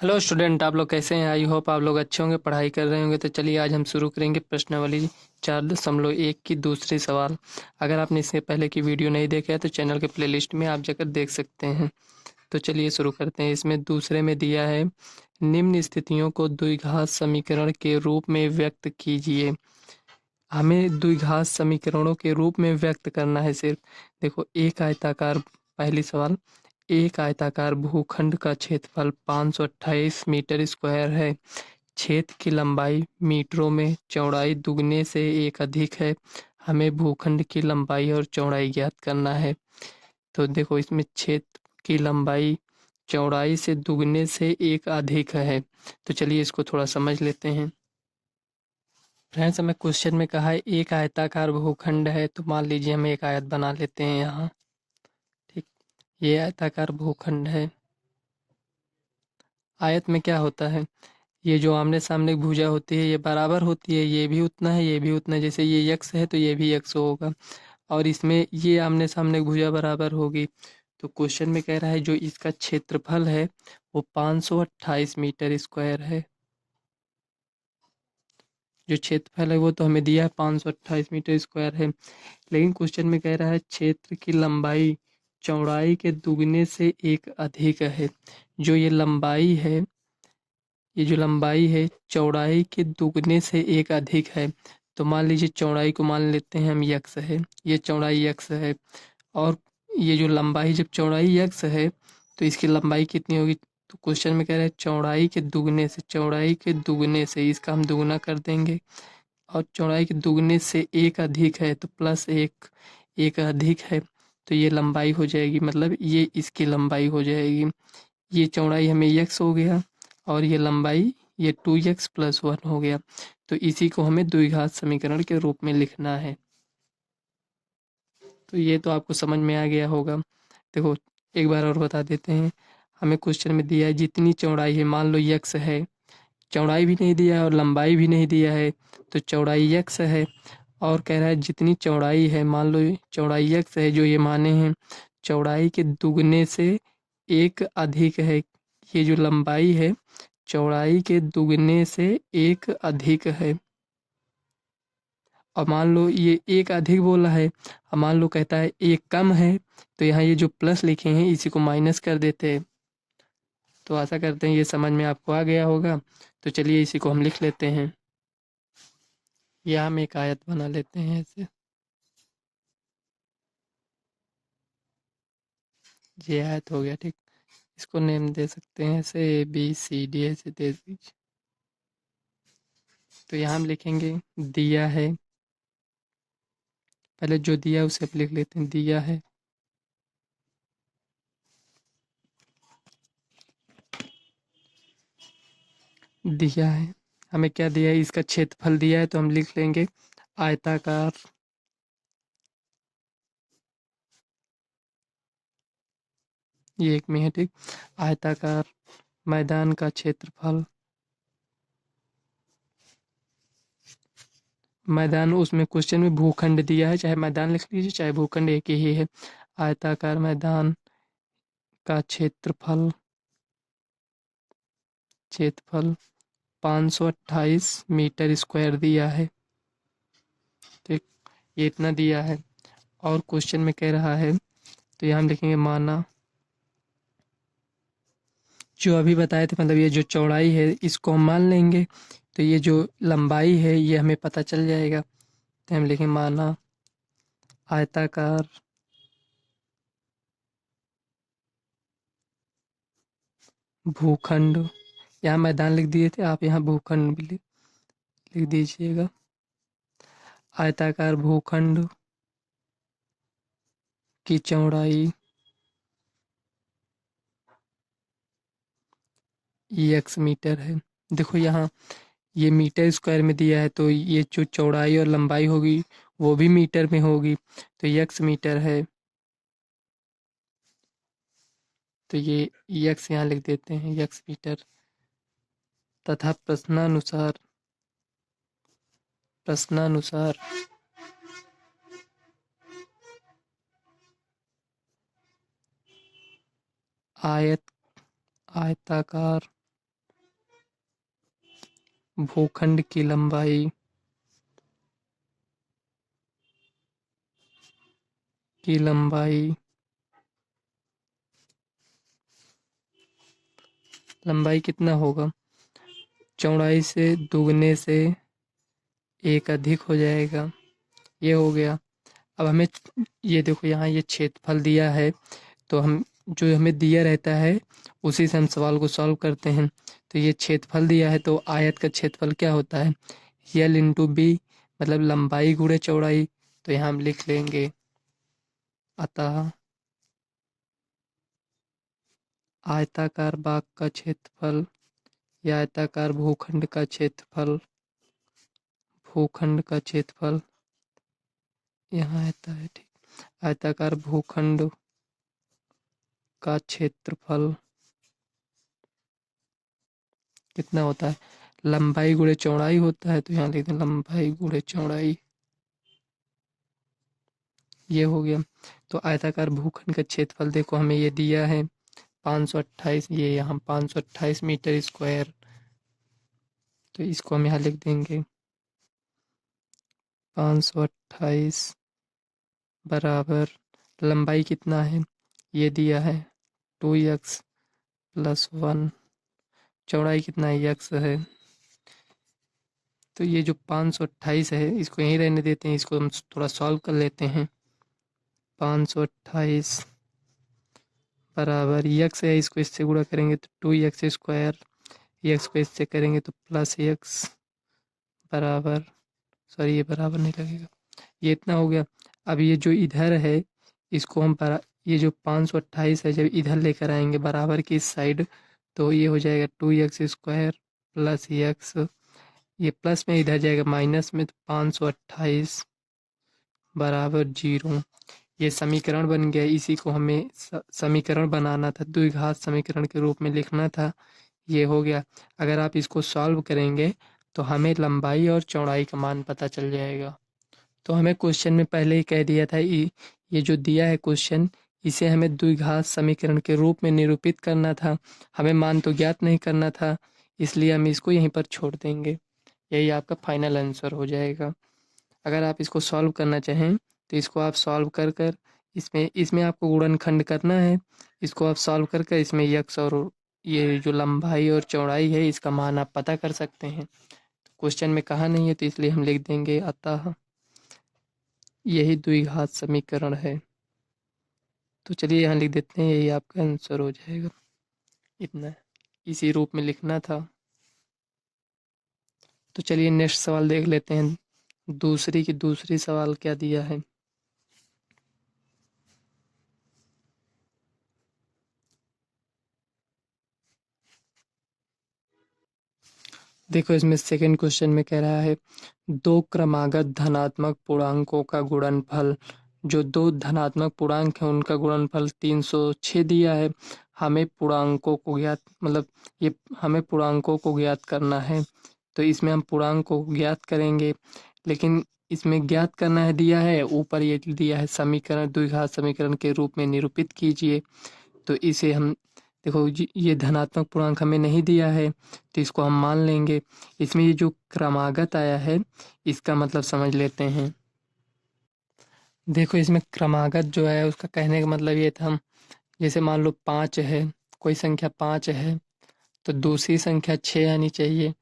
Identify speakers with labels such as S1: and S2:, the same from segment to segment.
S1: Hello student, आप लोग कैसे हैं? आई होप आप लोग अच्छे होंगे, पढ़ाई कर रहे होंगे। तो चलिए आज हम शुरू करेंगे प्रश्नावली 4.1 की दूसरी सवाल। अगर आपने इससे पहले की वीडियो नहीं देखा है तो चैनल के प्लेलिस्ट में आप जाकर देख सकते हैं। तो चलिए शुरू करते हैं। इसमें दूसरे में दिया है, निम्न स्थितियों को द्विघात समीकरण के रूप में व्यक्त कीजिए। हमें द्विघात समीकरणों के रूप में व्यक्त करना है सिर्फ। देखो, एक आयताकार, पहली सवाल, एक आयताकार भूखंड का क्षेत्रफल 528 मीटर स्क्वायर है। क्षेत्र की लंबाई मीटरों में, चौड़ाई दुगने से एक अधिक है। हमें भूखंड की लंबाई और चौड़ाई ज्ञात करना है। तो देखो, इसमें क्षेत्र की लंबाई चौड़ाई से दुगने से एक अधिक है। तो चलिए इसको थोड़ा समझ लेते हैं। फ्रेंड्स, हमें क्वेश्चन में कहा है एक आयताकार भूखंड है, तो मान लीजिए हम एक आयत बना लेते हैं यहाँ। ठीक, ये आयताकार भूखंड है। आयत में क्या होता है, ये जो आमने सामने भुजा होती है ये बराबर होती है, ये भी उतना है, ये भी उतना है। जैसे ये यक्स है तो ये भी यक्स होगा, और इसमें ये आमने सामने भुजा बराबर होगी। तो क्वेश्चन में कह रहा है जो इसका क्षेत्रफल है वो 528 मीटर स्क्वायर है। जो क्षेत्रफल है वो तो हमें दिया है 528 मीटर स्क्वायर है। लेकिन क्वेश्चन में कह रहा है क्षेत्र की लंबाई चौड़ाई के दुगने से एक अधिक है। जो ये जो लंबाई है चौड़ाई के दुगने से एक अधिक है। तो मान लीजिए चौड़ाई को मान लेते हैं हम यक्स है, ये चौड़ाई यक्स है, और ये जो लंबाई, जब चौड़ाई यक्स है तो इसकी लंबाई कितनी होगी। तो क्वेश्चन में कह रहा है चौड़ाई के दुगने से, चौड़ाई के दुगने से, इसका हम दुगना कर देंगे, और चौड़ाई के दुगने से एक अधिक है तो प्लस एक, एक अधिक है तो ये लंबाई हो जाएगी, मतलब ये इसकी लंबाई हो जाएगी। ये चौड़ाई हमें यक्स हो गया, और ये लंबाई ये 2x+1 हो गया। तो इसी को हमें द्विघात समीकरण के रूप में लिखना है। तो ये तो आपको समझ में आ गया होगा। देखो, एक बार और बता देते हैं। हमें क्वेश्चन में दिया है जितनी चौड़ाई है, मान लो यक्स है, चौड़ाई भी नहीं दिया है और लंबाई भी नहीं दिया है, तो चौड़ाई यक्स है। और कह रहा है जितनी चौड़ाई है, मान लो चौड़ाई यक्स है, जो ये माने हैं, चौड़ाई के दुगने से एक अधिक है। ये जो लंबाई है चौड़ाई के दुगने से एक अधिक है। और मान लो ये एक अधिक बोला है, और मान लो कहता है एक कम है, तो यहाँ ये जो प्लस लिखे हैं इसी को माइनस कर देते हैं। तो आशा करते हैं ये समझ में आपको आ गया होगा। तो चलिए इसी को हम लिख लेते हैं, या हम एक आयत बना लेते हैं ऐसे। ये आयत हो गया, ठीक। इसको नेम दे सकते हैं ऐसे, ABCD ऐसे दे दीजिए। तो यहाँ हम लिखेंगे दिया है, पहले जो दिया है उसे आप लिख लेते हैं, दिया है दिया है। हमें क्या दिया है, इसका क्षेत्रफल दिया है, तो हम लिख लेंगे आयताकार ये एक में है, ठीक। आयताकार मैदान का क्षेत्रफल, मैदान उसमें क्वेश्चन में भूखंड दिया है, चाहे मैदान लिख लीजिए चाहे भूखंड एक ही है। आयताकार मैदान का क्षेत्रफल, क्षेत्रफल 528 मीटर स्क्वायर दिया है, ठीक। ये इतना दिया है। और क्वेश्चन में कह रहा है, तो यहाँ हम लिखेंगे माना, जो अभी बताए थे, मतलब ये जो चौड़ाई है इसको हम मान लेंगे, तो ये जो लंबाई है ये हमें पता चल जाएगा। तो हम लिखेंगे माना आयताकार भूखंड, यहाँ मैदान लिख दिए थे, आप यहाँ भूखंड भी लिख दीजिएगा। आयताकार भूखंड की चौड़ाई x मीटर है। देखो यहाँ ये मीटर स्क्वायर में दिया है, तो ये जो चौड़ाई और लंबाई होगी वो भी मीटर में होगी, तो x मीटर है। तो ये x यहाँ लिख देते हैं, x मीटर। तथा प्रश्नानुसार आयत आयताकार भूखंड की लंबाई लंबाई कितना होगा? चौड़ाई से दुगने से एक अधिक हो जाएगा। ये हो गया। अब हमें ये देखो यहाँ ये क्षेत्रफल दिया है, तो हम जो हमें दिया रहता है उसी से हम सवाल को सॉल्व करते हैं। तो ये क्षेत्रफल दिया है, तो आयत का क्षेत्रफल क्या होता है? यल इंटू बी, मतलब लंबाई गुणे चौड़ाई। तो यहाँ हम लिख लेंगे अतः आयताकार भाग का क्षेत्रफल या आयताकार भूखंड का क्षेत्रफल यहाँ आता है, ठीक। आयताकार भूखंड का क्षेत्रफल कितना होता है? लंबाई गुणे चौड़ाई होता है, तो यहाँ लिख दें लंबाई गुणे चौड़ाई। ये हो गया। तो आयताकार भूखंड का क्षेत्रफल देखो हमें ये दिया है 528, ये यहाँ 528 मीटर स्क्वायर। तो इसको हम यहाँ लिख देंगे 528 बराबर लंबाई कितना है? ये दिया है 2x प्लस 1। चौड़ाई कितना है? x है। तो ये जो 528 है इसको यहीं रहने देते हैं, इसको हम थोड़ा सॉल्व कर लेते हैं। 528 बराबर x है, इसको इससे गुणा करेंगे तो 2x स्क्वायर, x को इससे करेंगे तो प्लस x बराबर, सॉरी ये बराबर नहीं लगेगा, ये इतना हो गया। अब ये जो इधर है इसको हम ये जो 528 है जब इधर लेकर आएंगे बराबर की इस साइड, तो ये हो जाएगा 2x स्क्वायर प्लस x, ये प्लस में इधर जाएगा माइनस में, तो 528 बराबर 0। ये समीकरण बन गया। इसी को हमें समीकरण बनाना था, द्विघात समीकरण के रूप में लिखना था। ये हो गया। अगर आप इसको सॉल्व करेंगे तो हमें लंबाई और चौड़ाई का मान पता चल जाएगा। तो हमें क्वेश्चन में पहले ही कह दिया था, ये जो दिया है क्वेश्चन, इसे हमें द्विघात समीकरण के रूप में निरूपित करना था। हमें मान तो ज्ञात नहीं करना था, इसलिए हम इसको यहीं पर छोड़ देंगे। यही आपका फाइनल आंसर हो जाएगा। अगर आप इसको सॉल्व करना चाहें तो इसको आप सॉल्व कर कर इसमें इसमें आपको गुणनखंड करना है। इसको आप सॉल्व कर कर इसमें यक्स और ये जो लंबाई और चौड़ाई है इसका मान आप पता कर सकते हैं। क्वेश्चन में कहा नहीं है तो इसलिए हम लिख देंगे अतः यही द्विघात समीकरण है। तो चलिए यहाँ लिख देते हैं, यही आपका आंसर हो जाएगा। इतना इसी रूप में लिखना था। तो चलिए नेक्स्ट सवाल देख लेते हैं। दूसरी सवाल क्या दिया है। देखो इसमें सेकंड क्वेश्चन में कह रहा है दो क्रमागत धनात्मक पूर्णांकों का गुणनफल, जो दो धनात्मक पूर्णांक हैं उनका गुणनफल 306 दिया है। हमें पूर्णांकों को ज्ञात मतलब ये हमें पूर्णांकों को ज्ञात करना है। तो इसमें हम पूर्णांक को ज्ञात करेंगे, लेकिन इसमें ज्ञात करना है दिया है, ऊपर ये दिया है समीकरण द्विघात समीकरण के रूप में निरूपित कीजिए। तो इसे हम देखो ये धनात्मक पूर्णांक हमें नहीं दिया है तो इसको हम मान लेंगे। इसमें ये जो क्रमागत आया है इसका मतलब समझ लेते हैं। देखो इसमें क्रमागत जो है उसका कहने का मतलब ये था, जैसे मान लो 5 है, कोई संख्या 5 है तो दूसरी संख्या 6 आनी चाहिए।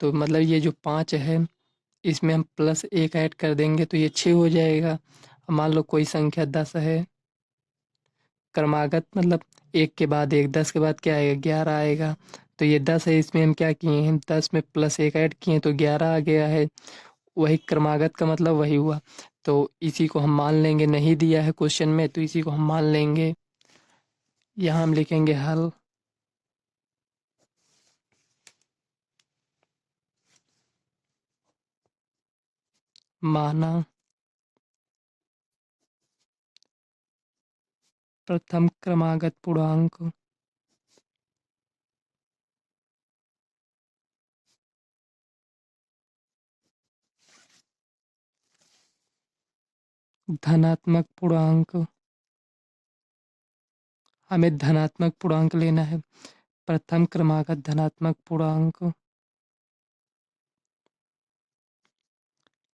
S1: तो मतलब ये जो 5 है इसमें हम प्लस 1 ऐड कर देंगे तो ये 6 हो जाएगा। मान लो कोई संख्या 10 है, क्रमागत मतलब 1 के बाद 1, 10 के बाद क्या आएगा 11 आएगा। तो ये 10 है, इसमें हम क्या किए हैं 10 में प्लस 1 ऐड किए तो 11 आ गया है। वही क्रमागत का मतलब वही हुआ। तो इसी को हम मान लेंगे, नहीं दिया है क्वेश्चन में तो इसी को हम मान लेंगे। यहाँ हम लिखेंगे हल। माना प्रथम क्रमागत पूर्णांक धनात्मक पूर्णांक, हमें धनात्मक पूर्णांक लेना है। प्रथम क्रमागत धनात्मक पूर्णांक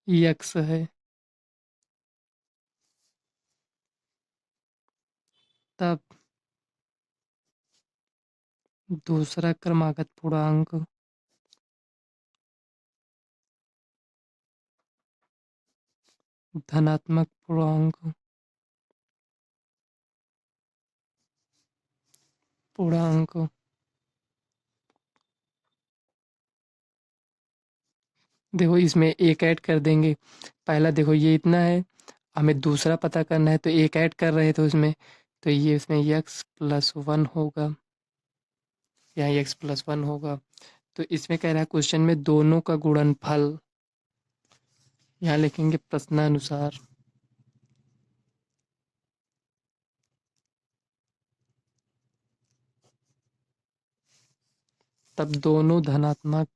S1: यक्स है। तब दूसरा क्रमागत पूर्णांक धनात्मक पूर्णांक देखो इसमें एक ऐड कर देंगे। पहला देखो ये इतना है, हमें दूसरा पता करना है तो एक ऐड कर रहे थे उसमें, तो ये इसमें x+1 होगा, यहाँ x+1 होगा। तो इसमें कह रहा है क्वेश्चन में दोनों का गुणनफल, यहाँ लिखेंगे प्रश्नानुसार। तब दोनों धनात्मक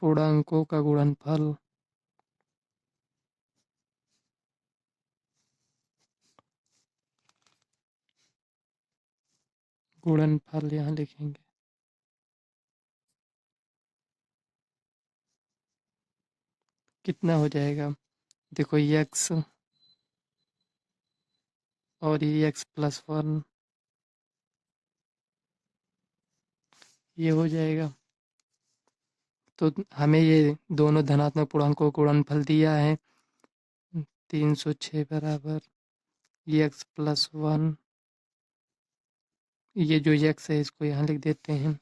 S1: पूर्णांकों का गुणनफल यहाँ लिखेंगे। कितना हो जाएगा, देखो x और ये x+1 ये हो जाएगा। तो हमें ये दोनों धनात्मक पूर्णांकों का गुणनफल दिया है 306 बराबर x+1, ये जो x है इसको यहाँ लिख देते हैं।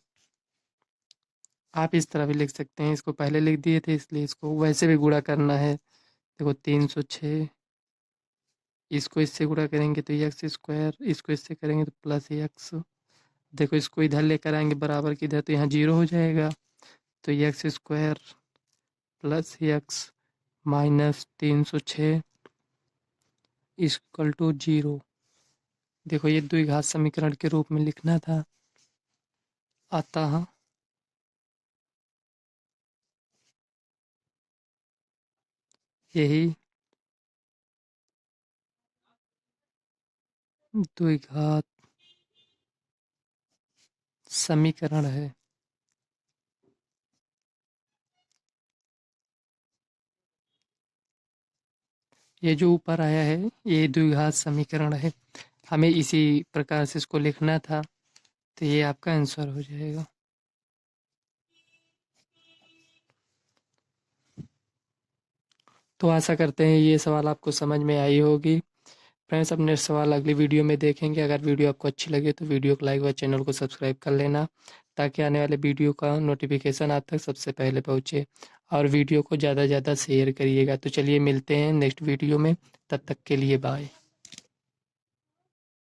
S1: आप इस तरह भी लिख सकते हैं, इसको पहले लिख दिए थे इसलिए इसको वैसे भी गुणा करना है। देखो 306, इसको इससे गुणा करेंगे तो x², इसको इससे करेंगे तो +x। देखो इसको इधर लेकर आएंगे बराबर की इधर, तो यहाँ 0 हो जाएगा। तो x² + x minus 306 equal to 0। देखो ये द्विघात समीकरण के रूप में लिखना था। अतः यही द्विघात समीकरण है। ये जो ऊपर आया है ये द्विघात समीकरण है, हमें इसी प्रकार से इसको लिखना था, तो ये आपका आंसर हो जाएगा। तो आशा करते हैं ये सवाल आपको समझ में आई होगी। फ्रेंड्स अपने सवाल अगली वीडियो में देखेंगे। अगर वीडियो आपको अच्छी लगे तो वीडियो को लाइक व चैनल को सब्सक्राइब कर लेना, ताकि आने वाले वीडियो का नोटिफिकेशन आप तक सबसे पहले पहुँचे। और वीडियो को ज़्यादा से ज़्यादा शेयर करिएगा। तो चलिए मिलते हैं नेक्स्ट वीडियो में, तब तक के लिए बाय।